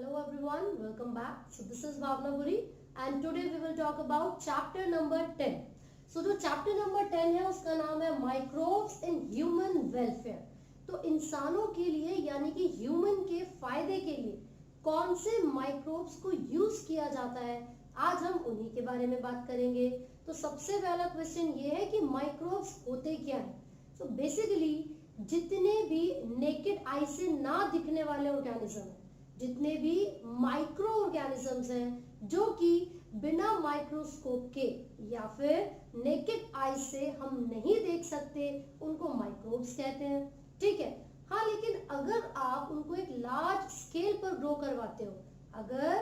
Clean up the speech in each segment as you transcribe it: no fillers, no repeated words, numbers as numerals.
Hello everyone, welcome back. So this is Bhavna Puri and today we will talk about chapter number 10. So जो chapter number 10 है उसका नाम है Microbes in Human Welfare. तो इंसानों के लिए यानी कि ह्यूमन के फायदे के लिए कौन से माइक्रोब्स को यूज किया जाता है, आज हम उन्हीं के बारे में बात करेंगे. तो सबसे पहला क्वेश्चन ये है कि माइक्रोब्स होते क्या है. सो बेसिकली जितने भी नेकेड आई से ना दिखने वाले ऑर्गेनिज्म हैं, जितने भी माइक्रो ऑर्गेनिजम्स हैं जो कि बिना माइक्रोस्कोप के या फिर नेकेड आई से हम नहीं देख सकते, उनको माइक्रोब्स कहते हैं. ठीक है. हाँ, लेकिन अगर आप उनको एक लार्ज स्केल पर ग्रो करवाते हो, अगर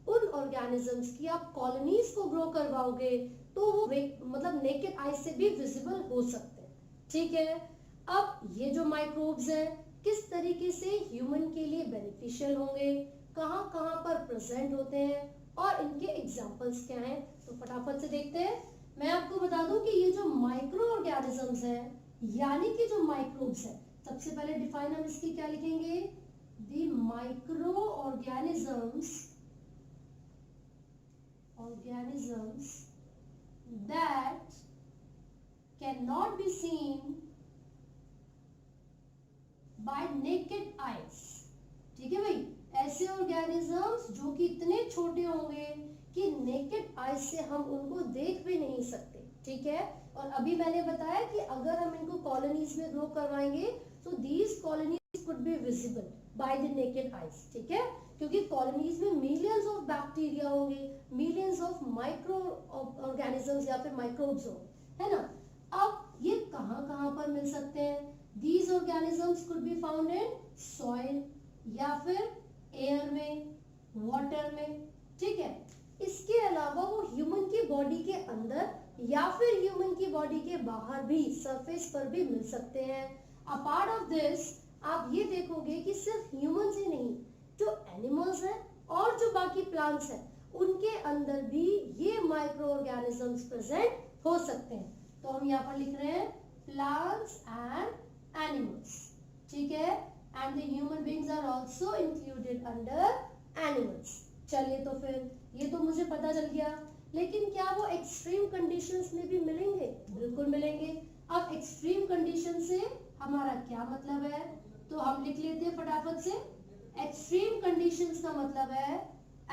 उन ऑर्गेनिजम्स की आप कॉलोनीज को ग्रो करवाओगे तो वो मतलब नेकेड आई से भी विजिबल हो सकते हैं. ठीक है. अब ये जो माइक्रोब्स हैं किस तरीके से ह्यूमन के लिए बेनिफिशियल होंगे, कहां कहां पर प्रेजेंट होते हैं और इनके एग्जांपल्स क्या हैं, तो फटाफट से देखते हैं. मैं आपको बता दूं कि ये जो माइक्रो ऑर्गेनिजम्स हैं यानी कि जो माइक्रोब्स हैं, सबसे पहले डिफाइन हम इसकी क्या लिखेंगे, the micro organisms that can not be seen bye naked eyes. ठीक है भाई, ऐसे ऑर्गेनिजम्स जो कि इतने छोटे होंगे कि नेकेड आईज से हम उनको देख भी नहीं सकते. ठीक है. और अभी मैंने बताया कि अगर हम इनको कॉलोनीज में ग्रो करवाएंगे तो these colonies could be visible by the naked eyes. ठीक है, क्योंकि कॉलोनीज में मिलियंस ऑफ बैक्टीरिया होंगे, मिलियंस ऑफ माइक्रो ऑर्गेनिजम्स या फिर माइक्रोब्स होंगे, है ना. अब ये कहां कहां पर मिल सकते हैं. These organisms could be found in soil या फिर एयर में, वाटर में. ठीक है. इसके अलावा वो ह्यूमन की बॉडी के अंदर या फिर ह्यूमन की बॉडी के बाहर भी, सरफेस पर भी मिल सकते हैं. अपार्ट ऑफ दिस आप ये देखोगे कि सिर्फ ह्यूमंस ही नहीं, जो एनिमल्स हैं और जो बाकी प्लांट्स हैं उनके अंदर भी ये माइक्रो ऑर्गेनिजम्स प्रेजेंट हो सकते हैं. तो हम यहाँ पर लिख रहे हैं प्लांट्स एंड animals. ठीक है. and the human beings are also included under animals. चलिए, तो फिर ये तो मुझे पता चल गया, लेकिन क्या वो एक्सट्रीम कंडीशंस में भी मिलेंगे? बिल्कुल मिलेंगे. अब एक्सट्रीम कंडीशन से हमारा क्या मतलब है, तो हम लिख लेते हैं फटाफट से. एक्सट्रीम कंडीशंस का मतलब है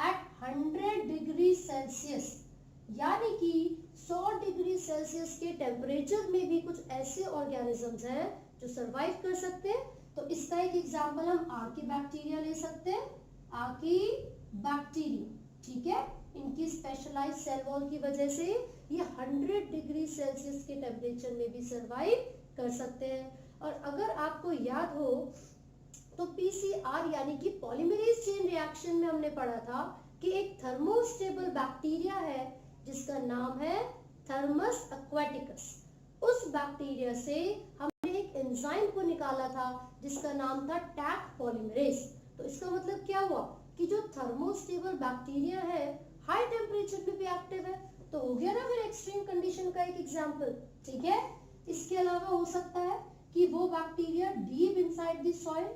एट 100 डिग्री सेल्सियस, यानी कि 100 डिग्री सेल्सियस के टेम्परेचर में भी कुछ ऐसे ऑर्गेनिजम्स हैं जो सरवाइव कर सकते हैं. तो इसका एक एग्जांपल हम आर्की बैक्टीरिया ले सकते हैं. Archie bacteria. ठीक है. इनकी स्पेशलाइज्ड सेल वॉल की वजह से ये 100 डिग्री सेल्सियस के टेम्परेचर में भी सरवाइव कर सकते हैं. और अगर आपको याद हो तो पीसीआर यानी कि पॉलीमरेज चेन रिएक्शन में हमने पढ़ा था कि एक थर्मोस्टेबल बैक्टीरिया है जिसका नाम है थर्मस एक्वाटिकस. उस बैक्टीरिया से हमने एक एंजाइम को निकाला था जिसका नाम था टैक पॉलीमरेज. तो इसका मतलब क्या हुआ कि जो थर्मोस्टेबल बैक्टीरिया है हाई टेम्परेचर पे भी एक्टिव है. तो हो गया ना फिर एक्सट्रीम कंडीशन का एक एग्जांपल. ठीक है. इसके अलावा हो सकता है कि वो bacteria deep inside the soil,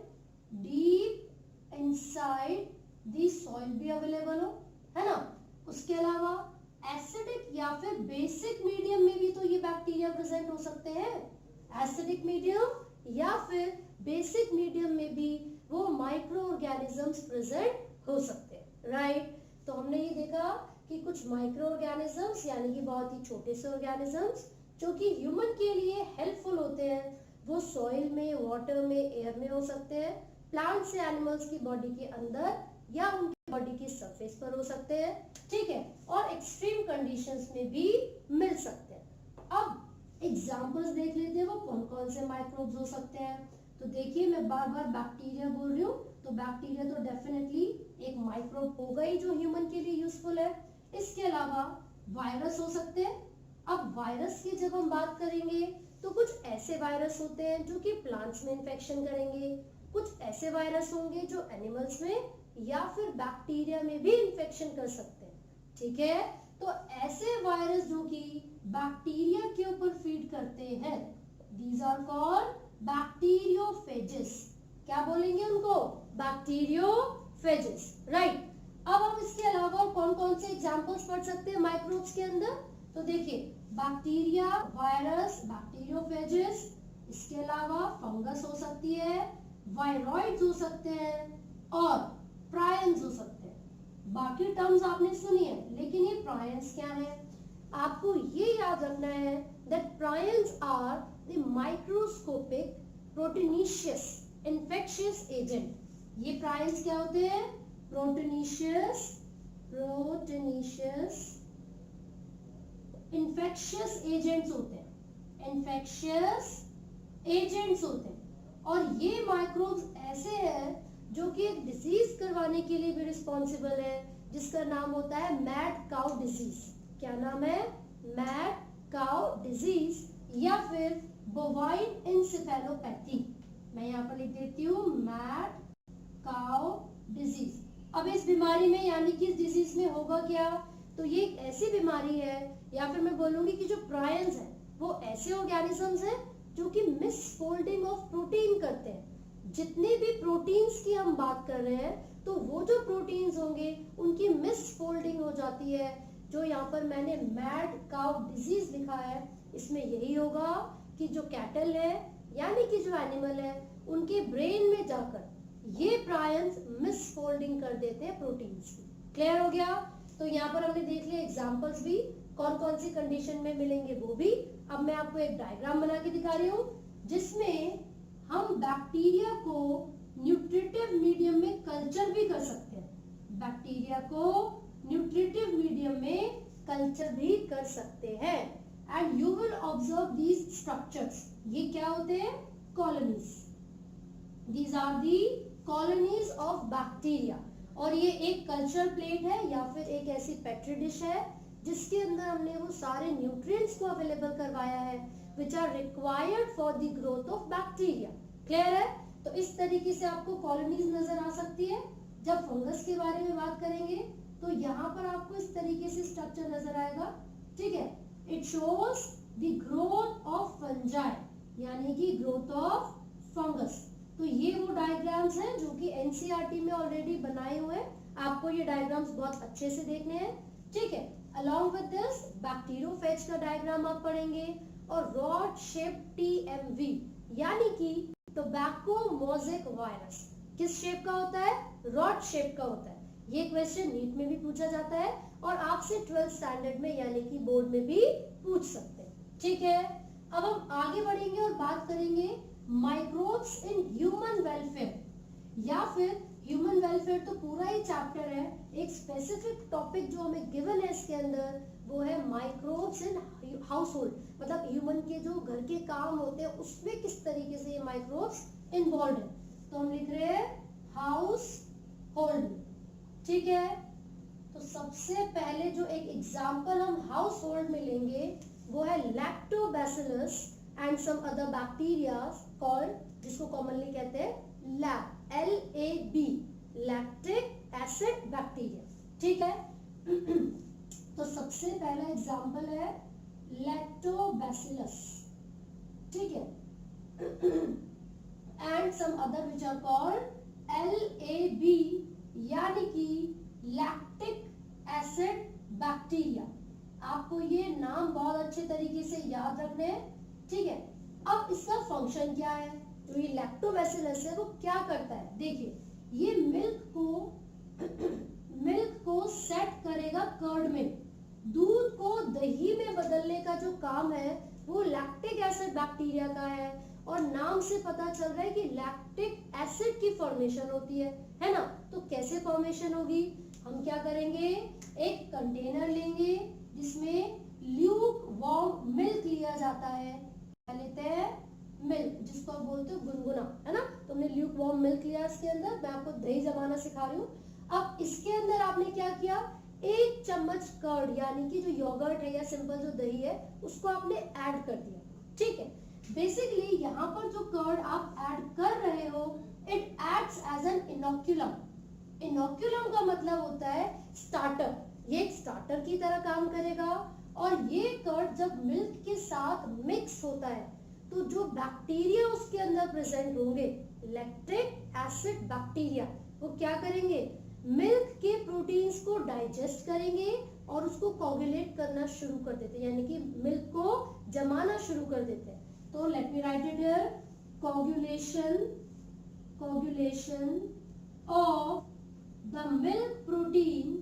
deep inside the soil भी अवेलेबल हो, है ना. उसके अलावा एसिडिक या फिर बेसिक मीडियम में भी तो ये बैक्टीरिया प्रेजेंट हो सकते हैं. एसिडिक मीडियम या फिर बेसिक मीडियम में भी वो माइक्रो ऑर्गेनिजम्स प्रेजेंट हो सकते हैं. राइट. तो हमने ये देखा कि कुछ माइक्रो ऑर्गेनिजम्स यानी कि बहुत ही छोटे से ऑर्गेनिजम्स जो कि ह्यूमन के लिए हेल्पफुल होते हैं वो सॉइल में, वाटर में, एयर में हो सकते हैं. प्लांट्स या एनिमल्स की बॉडी के अंदर या उनकी बॉडी की सरफेस पर हो सकते हैं. ठीक है. और एक्सट्रीम कंडीशंस में भी मिल सकते हैं. अब एग्जांपल्स देख लेते हैं वो कौन कौन से माइक्रोब्स हो सकते हैं. तो देखिए, मैं बार बार बैक्टीरिया बोल रही हूँ, तो बैक्टीरिया तो डेफिनेटली एक माइक्रोब होगा ही जो ह्यूमन के लिए यूजफुल है. इसके अलावा वायरस हो सकते हैं. अब वायरस की जब हम बात करेंगे तो कुछ ऐसे वायरस होते हैं जो कि प्लांट्स में इन्फेक्शन करेंगे, कुछ ऐसे वायरस होंगे जो एनिमल्स में या फिर बैक्टीरिया में भी इन्फेक्शन कर सकते हैं. ठीक है. तो ऐसे वायरस जो कि बैक्टीरिया के ऊपर फीड करते हैं, दीज आर कॉल्ड बैक्टीरियोफेजेस. क्या बोलेंगे उनको? बैक्टीरियोफेजेस. Phases, right. अब हम इसके अलावा और कौन कौन से एग्जांपल्स पढ़ सकते हैं माइक्रोब्स के अंदर? तो देखिए, बैक्टीरिया, वायरस, बैक्टीरियोफेजेस, इसके अलावा फंगस हो सकती है, वायरॉइड्स हो सकते हैं और प्रायंस हो सकते हैं। बाकी टर्म्स आपने सुनी है, लेकिन ये प्रायंस क्या है? आपको ये याद रखना है that prions are the microscopic proteinaceous infectious agent. ये प्रायंस क्या होते हैं? प्रोटीनिशियस इन्फेक्शियस एजेंट्स होते हैं, इन्फेक्शियस एजेंट्स होते हैं। और ये माइक्रोब्स ऐसे हैं जो कि एक डिजीज करवाने के लिए भी रिस्पॉन्सिबल है, जिसका नाम होता है मैड काउ डिजीज। क्या नाम है? मैड काउ डिजीज या फिर बोवाइन इंसेफेलोपैथी। मैं यहाँ पर लिख देती हूँ मैड काउ डिजीज। अब इस बीमारी में यानी कि इस डिजीज में होगा क्या? तो ये एक ऐसी बीमारी है, या फिर मैं बोलूंगी कि जो प्रायंस है वो ऐसे ऑर्गेनिजम्स हैं जो कि मिसफोल्डिंग ऑफ प्रोटीन करते हैं। जितने भी प्रोटीन्स की हम बात कर रहे हैं, तो वो जो प्रोटीन्स होंगे उनकी मिसफोल्डिंग हो जाती है। जो यहाँ पर मैंने मैड काउ डिजीज लिखा है, इसमें यही होगा कि जो कैटल है यानी कि जो एनिमल है, उनके ब्रेन में जाकर ये प्रायंस मिसफोल्डिंग कर देते हैं प्रोटीन्स की। क्लियर हो गया? तो यहाँ पर हमने देख लिया एग्जांपल्स भी, कौन कौन सी कंडीशन में मिलेंगे वो भी। अब मैं आपको एक डायग्राम बना के दिखा रही हूँ, जिसमें हम बैक्टीरिया को न्यूट्रिटिव मीडियम में कल्चर भी कर सकते हैं। बैक्टीरिया को न्यूट्रिटिव मीडियम में कल्चर भी कर सकते हैं। And you will observe these structures. ये क्या होते हैं? Colonies. These are the colonies of bacteria. और ये एक कल्चर प्लेट है या फिर एक ऐसी पेट्री डिश है जिसके अंदर हमने वो सारे न्यूट्रिएंट्स को अवेलेबल करवाया है which are required for the growth of bacteria. Clear है? तो इस तरीके से आपको कॉलोनीज नजर आ सकती है। जब फंगस के बारे में बात करेंगे तो यहाँ पर आपको इस तरीके से स्ट्रक्चर नजर आएगा। ठीक है? It shows the growth of fungi यानी कि ग्रोथ ऑफ फंगस। तो ये वो डायग्राम्स हैं जो कि एनसीईआरटी में ऑलरेडी बनाए हुए हैं। आपको ये डायग्राम्स बहुत अच्छे से देखने हैं। ठीक है? अलॉन्ग विद दिस बैक्टीरियोफेज का डायग्राम आप पढ़ेंगे और रॉड शेप टीएमवी यानी कि टोबैको मोज़ेक वायरस किस शेप का होता है? रॉड शेप का होता है। ये क्वेश्चन नीट में भी पूछा जाता है और आपसे 12th स्टैंडर्ड में यानी कि बोर्ड में भी पूछ सकते हैं। ठीक है? अब हम आगे बढ़ेंगे और बात करेंगे माइक्रोब्स इन ह्यूमन वेलफेयर या फिर ह्यूमन वेलफेयर तो पूरा ही चैप्टर है। एक स्पेसिफिक टॉपिक जो हमें गिवन है इसके अंदर वो है माइक्रोब्स इन हाउस होल्ड, मतलब ह्यूमन के जो घर के काम होते हैं उसमें किस तरीके से ये माइक्रोब्स इन्वॉल्व है। तो हम लिख रहे हैं हाउस होल्ड। ठीक है? तो सबसे पहले जो एक एग्जाम्पल हम हाउस होल्ड में लेंगे वो है lactobacillus and some other bacteria called, जिसको कॉमनली कहते हैं LAB, LAB, lactic acid bacteria. ठीक है? तो सबसे पहला एग्जाम्पल है लैक्टोबैसिलस। ठीक है? And some other which are called LAB यानी कि लैक्टिक एसिड बैक्टीरिया। आपको ये नाम बहुत अच्छे तरीके से याद रखने हैं। ठीक है? अब इसका फंक्शन क्या है? जो ये लैक्टोबैसिलस है वो क्या करता है? देखिए, ये मिल्क को सेट करेगा कर्ड में। दूध को दही में बदलने का जो काम है वो लैक्टिक एसिड बैक्टीरिया का है। और नाम से पता चल रहा है कि लैक्टिक एसिड की फॉर्मेशन होती है ना? तो कैसे फॉर्मेशन होगी? हम क्या करेंगे, एक कंटेनर लेंगे जिसमें ल्यूक वार्म मिल्क लिया जाता है। क्या लेते हैं? मिल्क, जिसको आप बोलते हो गुनगुना, है ना? तो हमने ल्यूक वार्म मिल्क लिया। इसके अंदर मैं आपको दही जमाना सिखा रही हूँ। अब इसके अंदर आपने क्या किया, 1 चम्मच कर्ड यानी कि जो योगर्ट है या सिंपल जो दही है उसको आपने ऐड कर दिया। ठीक है? बेसिकली यहाँ पर जो कर्ड आप ऐड कर रहे हो it acts as an inoculum. Inoculum का मतलब होता है स्टार्टर। ये एक स्टार्टर की तरह काम करेगा और ये कर्ड जब मिल्क के साथ मिक्स होता है तो जो बैक्टीरिया उसके अंदर प्रेजेंट होंगे, लैक्टिक एसिड बैक्टीरिया, वो क्या करेंगे, मिल्क के प्रोटीन्स को डाइजेस्ट करेंगे और उसको कोगुलेट करना शुरू कर देते हैं, यानी कि मिल्क को जमाना शुरू कर देते हैं। तो let me write it here, coagulation of the milk protein,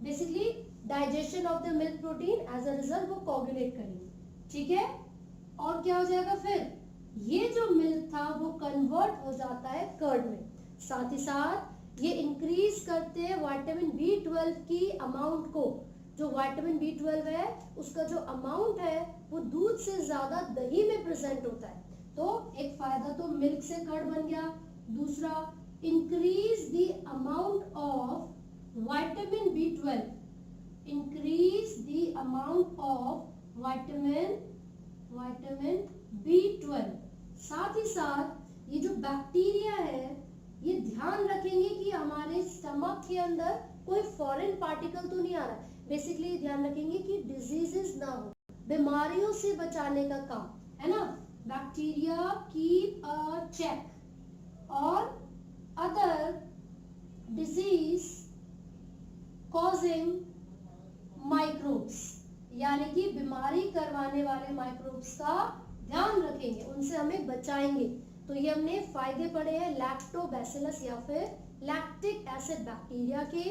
basically digestion of the milk protein, as a result वो कोगुलेट करेंगे, ठीक है। और क्या हो जाएगा फिर, ये जो मिल्क था वो कन्वर्ट हो जाता है कर्ड में। साथ ही साथ ये इंक्रीज करते हैं विटामिन B12 की अमाउंट को। जो विटामिन B12 है उसका जो अमाउंट है वो दूध से ज्यादा दही में प्रेजेंट होता है। तो एक फायदा तो मिल्क से कर्ड बन गया। दूसरा, increase the amount of vitamin B12, increase the amount of vitamin B12। साथ ही साथ ये जो बैक्टीरिया है ये ध्यान रखेंगे कि हमारे स्टमक के अंदर कोई फॉरेन पार्टिकल तो नहीं आ रहा है। बेसिकली ध्यान रखेंगे कि डिजीजेस ना हो, बीमारियों से बचाने का काम है ना। बैक्टीरिया कीप अ चेक और अदर डिजीज कॉजिंग माइक्रोब्स, यानी कि बीमारी करवाने वाले माइक्रोब्स का ध्यान रखेंगे, उनसे हमें बचाएंगे। तो ये हमने फायदे पढ़े हैं लैक्टोबैसिलस या फिर लैक्टिक एसिड बैक्टीरिया के।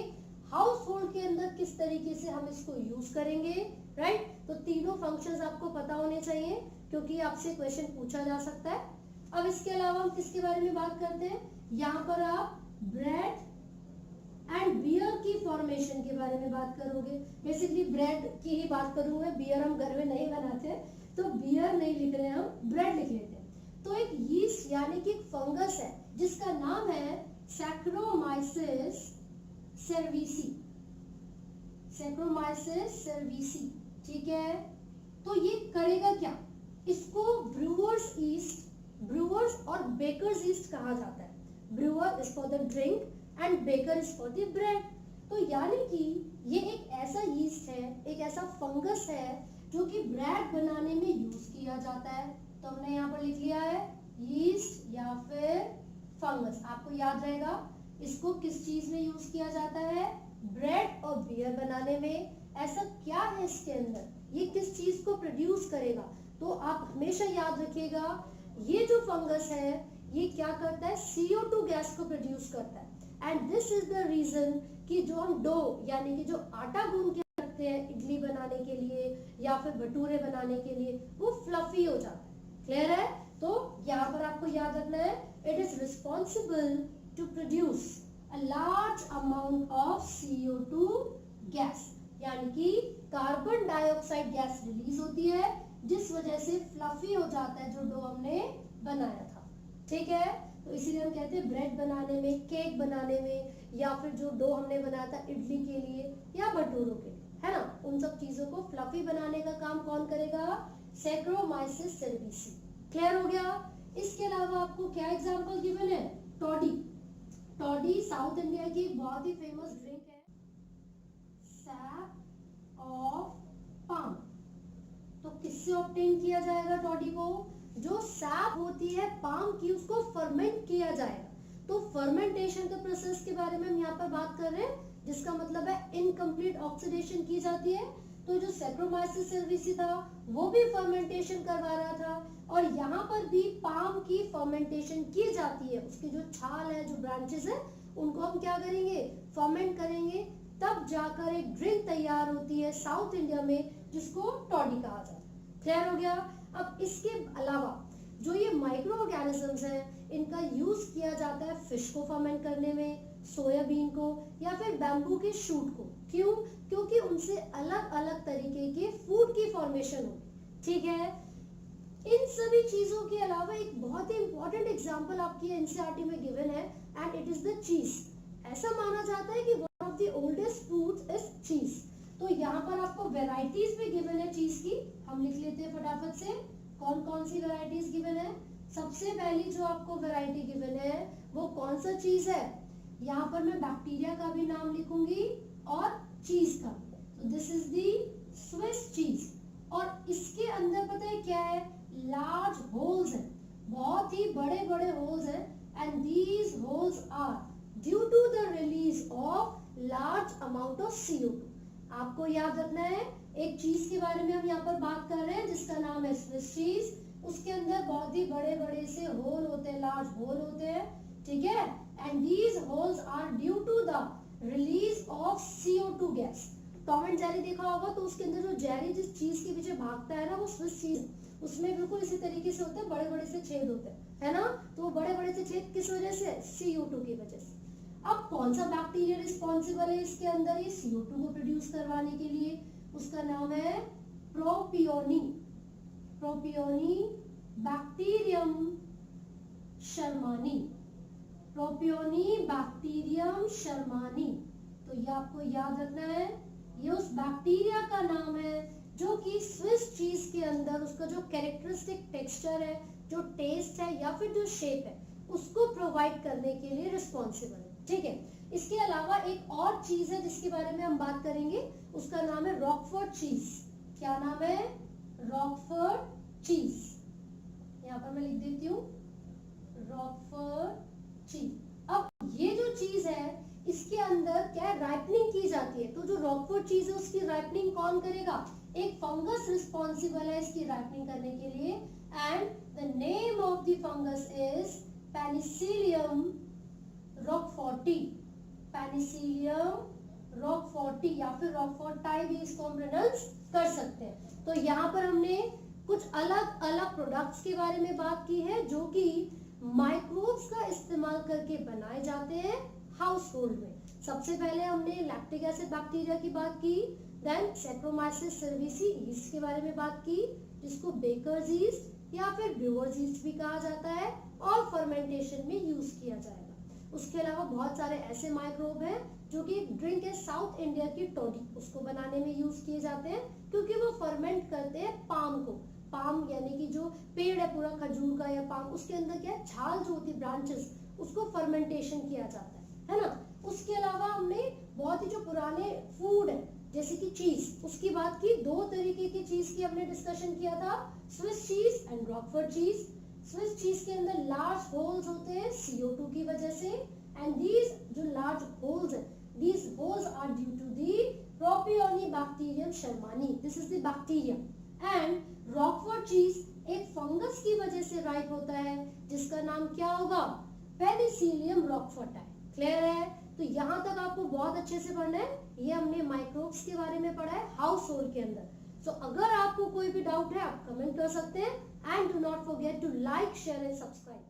हाउस होल्ड के अंदर किस तरीके से हम इसको यूज करेंगे, राइट। तो तीनों फंक्शंस आपको पता होने चाहिए क्योंकि आपसे क्वेश्चन पूछा जा सकता है। अब इसके अलावा हम किसके बारे में बात करते हैं, यहाँ पर आप ब्रेड एंड बियर की फॉर्मेशन के बारे में बात करोगे। बेसिकली ब्रेड की ही बात करूंगा, बियर हम घर में नहीं बनाते, तो बियर नहीं लिख रहे हैं, हम ब्रेड लिख लेते हैं। तो एक यीस्ट यानी कि एक फंगस है जिसका नाम है सैक्रोमाइसिस सर्विसी, सैक्रोमाइसिस सर्विसी, ठीक है। तो ये करेगा क्या, इसको ब्रूअर्स ईस्ट, ब्रूअर्स और बेकर्स ईस्ट कहा जाता है। Breuer is for the drink and baker is for the bread. तो यानी कि ये एक ऐसा यीस्ट है, एक ऐसा फंगस है जो कि ब्रेड बनाने में यूज किया जाता है। तो हमने यहाँ पर लिख लिया है यीस्ट या फिर फंगस। आपको याद रहेगा इसको किस चीज में यूज किया जाता है, ब्रेड और बियर बनाने में। ऐसा क्या है इसके अंदर, ये किस चीज को प्रोड्यूस करेगा, तो आप हमेशा याद रखिएगा ये जो फंगस है ये क्या करता है, CO2 गैस को प्रोड्यूस करता है। And this is the reason कि जो हम डो यानी कि जो आटा गूंद के रखते हैं इडली बनाने के लिए या फिर भटूरे बनाने के लिए, वो फ्लफी हो जाता है। क्लियर है। तो यहाँ पर आपको याद रखना है, it is responsible to produce a large amount of CO2 gas, यानी कि कार्बन डाइऑक्साइड गैस रिलीज होती है जिस वजह से फ्लफी हो जाता है जो डो हमने बनाया था, ठीक है। तो इसीलिए हम कहते हैं ब्रेड बनाने में, केक बनाने में, या फिर जो डो हमने बनाया था इडली के लिए या भटूरों के लिए, है ना, उन सब चीजों को फ्लफी बनाने का काम कौन करेगा, सैक्रोमाइसिस सर्विसी। क्लियर हो गया। इसके अलावा आपको क्या एग्जांपल गिवन है, टॉडी। टॉडी साउथ इंडिया की बहुत ही फेमस ड्रिंक है, सैप ऑफ पाम। तो किससे ऑब्टेन किया जाएगा टॉडी को, जो सैप होती है पाम की उसको फर्मेंट किया जाएगा। तो फर्मेंटेशन के प्रोसेस के बारे में हम यहाँ पर बात कर रहे हैं, जिसका मतलब है इनकम्प्लीट ऑक्सीडेशन की जाती है। तो जो सैक्रोमाइसिस सर्विसी था वो भी फर्मेंटेशन करवा रहा था, और यहाँ पर भी पाम की फर्मेंटेशन की जाती है। उसकी जो छाल है, जो ब्रांचेस है, उनको हम क्या करेंगे, फर्मेंट करेंगे, तब जाकर एक ड्रिंक तैयार होती है साउथ इंडिया में जिसको टॉडी कहा जाता है। क्लियर हो गया। अब इसके अलावा जो ये माइक्रो ऑर्गेनिजम्स हैं इनका यूज किया जाता है फिश को फर्मेंट करने में, सोयाबीन को, या फिर बैम्बू के शूट को। क्यों, क्योंकि उनसे अलग अलग तरीके के फूड की फॉर्मेशन होगी, ठीक है। इन सभी चीजों के अलावा एक बहुत ही इंपॉर्टेंट एग्जांपल आपकी एनसीईआरटी में गिवन है, एंड इट इज द चीज। ऐसा माना जाता है कि one of the oldest foods is चीज। तो यहाँ पर आपको वेराइटीज भी गिवन है चीज की, हम लिख लेते हैं फटाफट से कौन कौन सी वेराइटीज गिवन है। सबसे पहली जो आपको वैरायटी गिवन है वो कौन सा चीज है, यहाँ पर मैं बैक्टीरिया का भी नाम लिखूंगी और चीज का। तो this is the Swiss cheese, और इसके अंदर पता है क्या है, लार्ज होल्स है, बहुत ही बड़े बड़े होल्स है, and these holes are due to the release of large amount of CO2। आपको याद रखना है, एक चीज के बारे में हम यहाँ पर बात कर रहे हैं जिसका नाम है स्विस चीज। उसके अंदर बहुत ही बड़े बड़े से होल होते हैं, लार्ज होल होते हैं, ठीक है। And these holes are due to the release of CO2 gas. Tom and Jerry देखा होगा, तो उसके अंदर जो जेरी जिस चीज के पीछे भागता है ना, वो स्विस चीज, उसमें बिल्कुल इसी तरीके से होते हैं, बड़े बड़े से छेद होते हैं, है ना। तो वो बड़े बड़े से छेद किस वजह से? CO2 की वजह से। अब कौन सा बैक्टीरिया रिस्पॉन्सिबल है इसके अंदर ये CO2 को प्रोड्यूस करवाने के लिए? उसका नाम है propioni, propioni bacterium shermanii, propioni bacterium shermanii. तो ये आपको याद रखना है, ये उस बैक्टीरिया का नाम है जो कि स्विस चीज के अंदर उसका जो कैरेक्टरिस्टिक टेक्सचर है, जो टेस्ट है या फिर जो शेप है, उसको प्रोवाइड करने के लिए रिस्पॉन्सिबल है, ठीक है। इसके अलावा एक और चीज है जिसके बारे में हम बात करेंगे, उसका नाम है रॉकफोर्ड चीज। क्या नाम है? रॉकफोर्ड चीज। यहाँ पर मैं लिख देती हूँ रॉकफोर्ड चीज। अब ये जो चीज है इसके अंदर क्या राइपनिंग की जाती है, तो जो रॉकफोर्ड चीज है उसकी राइपनिंग कौन करेगा? एक फंगस रिस्पॉन्सिबल है इसकी राइपनिंग करने के लिए। And the name of the fungus is penicillium roqueforti, penicillium roqueforti या फिर रॉकफोर्टाई भी इसको हम प्रोनाउंस कर सकते हैं। तो यहाँ पर हमने कुछ अलग अलग प्रोडक्ट्स के बारे में बात की है जो कि माइक्रोब्स का इस्तेमाल करके बनाए जाते हैं हाउस होल्ड में। सबसे पहले हमने लैक्टिक एसिड बैक्टीरिया की बात की, देन सैक्रोमाइसिस सर्विसी यीस्ट के बारे में बात की, जिसको बेकर्स यीस्ट या फिर ब्रूअर्स यीस्ट भी कहा जाता है और फर्मेंटेशन में यूज किया जाएगा। उसके अलावा बहुत सारे ऐसे माइक्रोब हैं जो कि ड्रिंक है साउथ इंडिया की टोडी, उसको बनाने में यूज किए जाते हैं क्योंकि वो फर्मेंट करते हैं पाम को। पाम यानी कि जो पेड़ है पूरा खजूर का या पाम, उसके अंदर क्या छाल जो होती है ब्रांचेस, उसको फर्मेंटेशन किया जाता है ना। उसके अलावा हमने बहुत ही जो पुराने फूड है जैसे कि चीज, उसकी बात की। दो तरीके की चीज की हमने डिस्कशन किया था, स्विस चीज एंड रॉकफोर्ड चीज। स्विस चीज के अंदर लार्ज होल्स होते हैं CO2 की वजह से, एंड दीज जो लार्ज होल्स है, these holes are due to the Propionibacterium shermani. This is the bacteria. And Roquefort cheese एक फंगस की वजह से राइप होता है जिसका नाम क्या होगा? पेनिसिलियम रॉकफोर्टाई। क्लियर है? तो यहाँ तक आपको बहुत अच्छे से पढ़ना है। ये हमने माइक्रोब्स के बारे में पढ़ा है हाउस होल्ड के अंदर। सो अगर आपको कोई भी डाउट है आप कमेंट कर सकते हैं। And do not forget to like, share and subscribe.